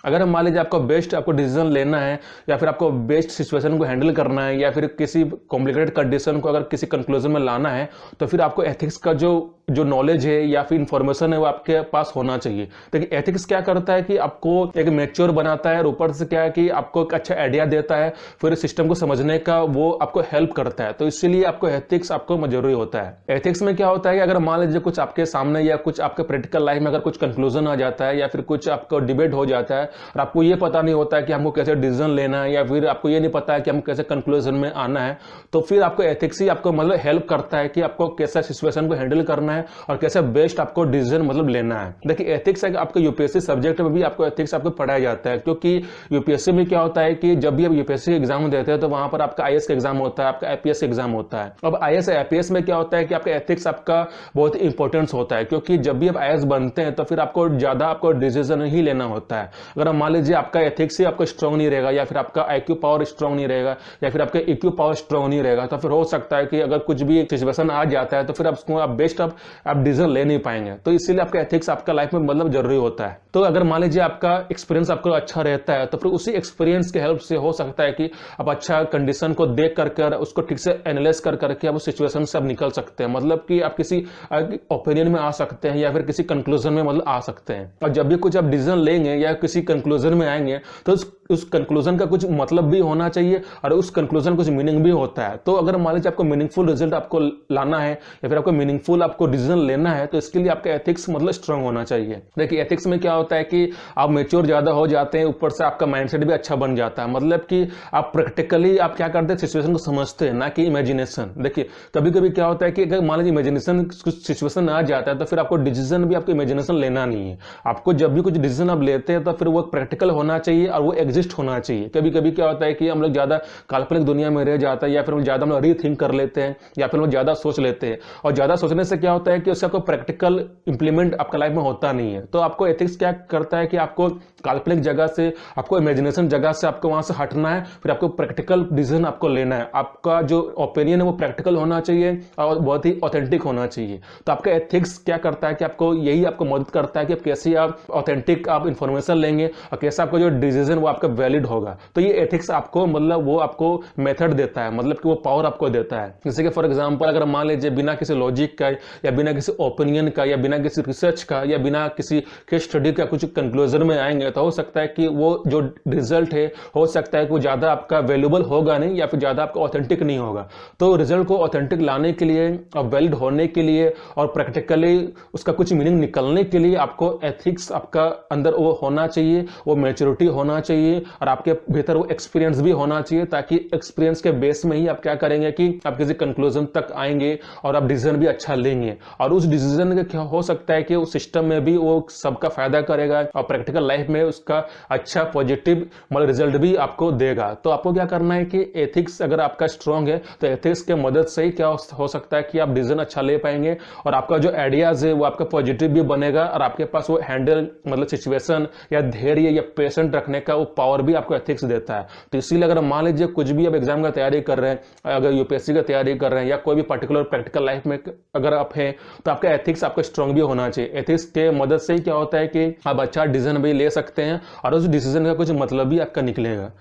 अगर मान लीजिए आपको बेस्ट आपको डिसीजन लेना है या फिर आपको बेस्ट सिचुएशन को हैंडल करना है या फिर किसी कॉम्प्लिकेटेड कंडीशन को अगर किसी कंक्लूजन में लाना है, तो फिर आपको एथिक्स का जो जो नॉलेज है या फिर इंफॉर्मेशन है वो आपके पास होना चाहिए। देखिए एथिक्स क्या करता है कि आपको एक मैच्योर बनाता है और ऊपर से क्या है कि आपको एक अच्छा आइडिया देता है, फिर सिस्टम को समझने का वो आपको हेल्प करता है। तो इसीलिए आपको एथिक्स आपको जरूरी होता है। एथिक्स में क्या होता है कि अगर मान लीजिए कुछ आपके सामने या कुछ आपके प्रैक्टिकल लाइफ में अगर कुछ कंक्लूजन आ जाता है या फिर कुछ आपको डिबेट हो जाता है और आपको ये पता नहीं होता है कि हमको कैसे डिसीजन लेना है या फिर आपको ये नहीं पता है कि हमको कैसे कंक्लूजन में आना है, तो फिर आपको एथिक्स ही आपको मतलब हेल्प करता है कि आपको कैसा सिचुएशन को हैंडल करना है और कैसे बेस्ट आपको डिसीजन मतलब लेना है। देखिए एथिक्स आपको यूपीएससी सब्जेक्ट में भी आपको एथिक्स आपको पढ़ाया जाता है, क्योंकि यूपीएससी में क्या होता है कि जब भी आप यूपीएससी एग्जाम देते हैं तो वहां पर आपका आईएएस का एग्जाम होता है, आपका आईपीएस एग्जाम होता है। अब आईएएस आईपीएस में क्या होता है कि आपका एथिक्स आपका बहुत इंपॉर्टेंस होता है, क्योंकि जब भी आप आईएएस बनते हैं तो फिर आपको ज्यादा आपको डिसीजन ही लेना होता है। अगर मान लीजिए आपका एथिक्स ही आपका स्ट्रांग नहीं रहेगा या फिर आपका आईक्यू पावर स्ट्रांग नहीं रहेगा या फिर आपका ईक्यू पावर स्ट्रांग नहीं रहेगा, तो फिर हो सकता है कि अगर कुछ भी सिचुएशन आ जाता है तो फिर आप बेस्ट आप डिसीजन ले नहीं पाएंगे। तो इसीलिए आपका एथिक्स आपका लाइफ में मतलब जरूरी होता है। तो अगर मान लीजिए आपका एक्सपीरियंस आपका अच्छा रहता है तो फिर उसी एक्सपीरियंस के हेल्प से हो सकता है कि आप अच्छा कंडीशन को देख कर उसको ठीक से एनालाइज करके आप उस सिचुएशन से आप निकल सकते हैं, मतलब कि आप किसी ओपिनियन में आ सकते हैं या फिर किसी कंक्लूजन में मतलब आ सकते हैं। और जब भी कुछ आप डिसीजन लेंगे या किसी कंक्लूजन में आएंगे तो उस कंक्लूजन का कुछ मतलब भी होना चाहिए और उस कंक्लूजन कुछ मीनिंग भी होता है। तो अगर मान लीजिए आपको मीनिंगफुल रिजल्ट आपको लाना है या फिर आपको मीनिंगफुल आपको डिसीजन लेना है, तो इसके लिए आपका एथिक्स मतलब स्ट्रांग होना चाहिए। देखिए एथिक्स में क्या होता है कि आप मेच्योर ज्यादा हो जाते हैं, ऊपर से आपका माइंडसेट भी अच्छा बन जाता है, मतलब कि आप प्रैक्टिकली आप क्या करते हैं सिचुएशन को समझते हैं, ना कि इमेजिनेशन। देखिए कभी कभी क्या होता है कि अगर मान लीजिए इमेजिनेशन कुछ सिचुएशन आ जाता है तो फिर आपको डिसीजन भी आपको इमेजिनेशन लेना नहीं है। आपको जब भी कुछ डिसीजन आप लेते हैं तो फिर वो प्रैक्टिकल होना चाहिए और वो एग्जिस्ट होना चाहिए। कभी कभी क्या होता है कि हम लोग ज्यादा काल्पनिक दुनिया में रह जाता है या फिर ज्यादा हम लोग रीथिंक कर लेते हैं या फिर हम ज्यादा सोच लेते हैं, और ज्यादा सोचने से क्या होता है कि उससे आपको प्रैक्टिकल इंप्लीमेंट आपका लाइफ में होता नहीं है। तो आपको एथिक्स क्या करता है कि आपको काल्पनिक जगह से आपको इमेजिनेशन जगह से आपको वहां से हटना है, फिर आपको प्रैक्टिकल डिसीजन आपको लेना है। आपका जो ओपिनियन है वो प्रैक्टिकल होना चाहिए और बहुत ही ऑथेंटिक होना चाहिए। तो आपका एथिक्स क्या करता है कि आपको यही आपको मदद करता है कि आप कैसे आप ऑथेंटिक आप इंफॉर्मेशन लेंगे और कैसे आपका जो डिसीजन वो आपका वैलिड होगा। तो ये एथिक्स आपको मतलब वो आपको मेथड देता है, मतलब कि वो पावर आपको देता है। जैसे कि फॉर एग्जांपल अगर मान लीजिए बिना किसी लॉजिक का या बिना किसी ओपिनियन का या बिना किसी रिसर्च का या बिना किसी केस स्टडी का कुछ कंक्लूजन में आएंगे तो हो सकता है कि वो जो रिजल्ट है हो सकता है कि वो ज्यादा आपका वैल्यूएबल होगा नहीं या फिर ज्यादा आपका ऑथेंटिक नहीं होगा। तो रिजल्ट को ऑथेंटिक लाने के लिए और वैलिड होने के लिए और प्रैक्टिकली उसका कुछ मीनिंग निकलने के लिए आपको एथिक्स आपका अंदर वो होना चाहिए, वो मैच्योरिटी होना चाहिए और आपके भीतर वो एक्सपीरियंस भी होना चाहिए, ताकि एक्सपीरियंस के बेस में ही आप क्या करेंगे कि आप किसी कंक्लूजन तक आएंगे और आप डिसीजन भी अच्छा लेंगे और उस डिसीजन का क्या हो सकता है कि उस सिस्टम में भी वो सबका फायदा करेगा और प्रैक्टिकल लाइफ में उसका अच्छा पॉजिटिव मतलब रिजल्ट भी आपको देगा। तो आपको क्या करना है कि एथिक्स अगर आपका स्ट्रांग है तो एथिक्स के मदद से ही क्या हो सकता है कि आप डिसीजन अच्छा ले पाएंगे और आपका जो आइडियाज है वो आपका पॉजिटिव भी बनेगा और आपके पास वो हैंडल मतलब सिचुएशन या धैर्य या पेशेंट रखने का वो पावर भी आपको एथिक्स देता है। तो इसीलिए अगर मान लीजिए कुछ भी आप एग्जाम का तैयारी कर रहे हैं, अगर यूपीएससी का तैयारी कर रहे हैं या कोई भी पर्टिकुलर प्रैक्टिकल लाइफ में अगर आप हैं, तो आपका एथिक्स आपका स्ट्रांग भी होना चाहिए। एथिक्स के मदद से ही क्या होता है कि आप अच्छा डिसीजन भी ले सकते हैं और उस डिसीजन का कुछ मतलब भी आपका निकलेगा।